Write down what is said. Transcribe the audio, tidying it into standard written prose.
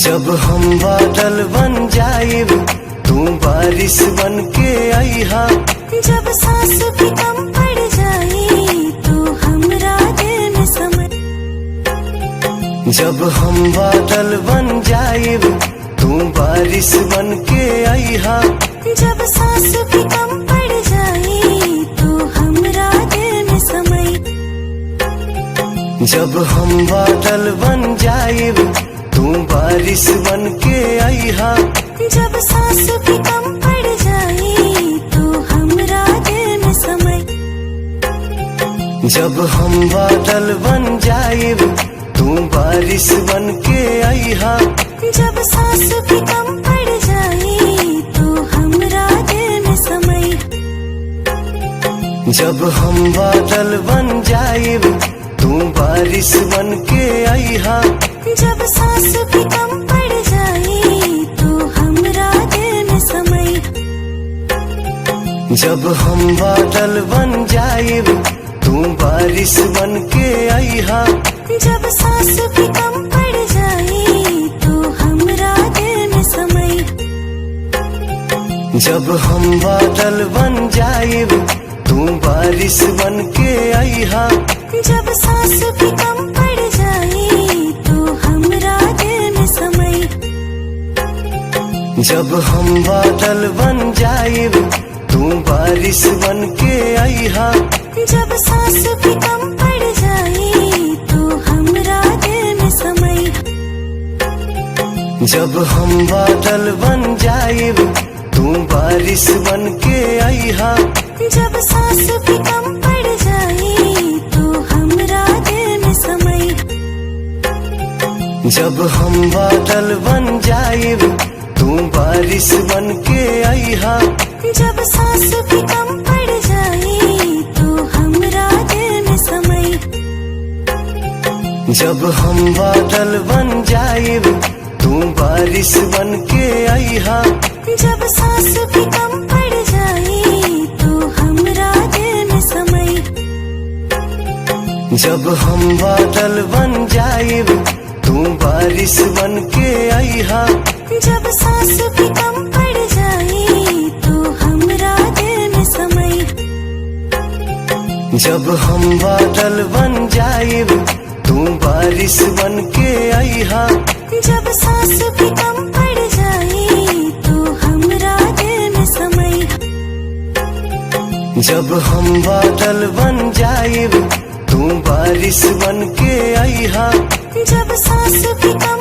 जब हम बादल बन जाइब तू बारिश बन के आईहा। जब सांस भी कम पड़ जाए तो हमरा दिल में समा। जब हम बादल बन जाइब तू बारिश बन के आईहा। जब सांस भी कम पड़ जाए तो हमरा दिल में समय। जब हम बादल बन जाइब तू बारिश बन के आईहा। जब सांस भी कम पड़ जाए तो हमरा दिल में समय। जब हम बादल बन जाइब तू बारिश बन के आईहा। जब सांस भी कम पड़ जाए तो हमरा दिल में समय। जब हम बादल बन जाइब तू बारिश बन के आईहा। जब सांस भी कम पड़ जाए तो हमरा दिल में समय। जब हम बादल बन जाइब तू बारिश बन के आईहा। जब सांस भी कम पड़ जाए तो हमरा दिल में समय। जब हम बादल बन जाइब तू बारिश बन के आईहा। जब सांस भी कम पड़ जाए तो हमरा दिल में समय। जब हम बादल बन जाइब तू बारिश बन के आईहा। जब सांस भी कम पड़ जाए तो हमरा दिल में समय। जब हम बादल बन जाइब तू बारिश बन के आईहा। जब सांस भी कम पड़ जाए तो हमरा दिल में समय। जब हम बादल बन जाइब तू बारिश बन के आईहा। जब सांस भी कम पड़ जाए तो हमरा दिल में समय। जब हम बादल बन जाइब तू बारिश बन के आईहा। जब सांस भी कम पड़ जाए तो हमरा दिल में समय। जब हम बादल बन जाइब तू बारिश बन के आईहा। जब सांस भी कम पड़ जाए तो हमरा दिल में समय। जब हम बादल बन जाइब तू बारिश बन के आईहा। जब सांस भी कम पड़ जाए तो हमरा दिल में समय। जब हम बादल बन जाइब तू बारिश बन के आईहा। जब सांस भी कम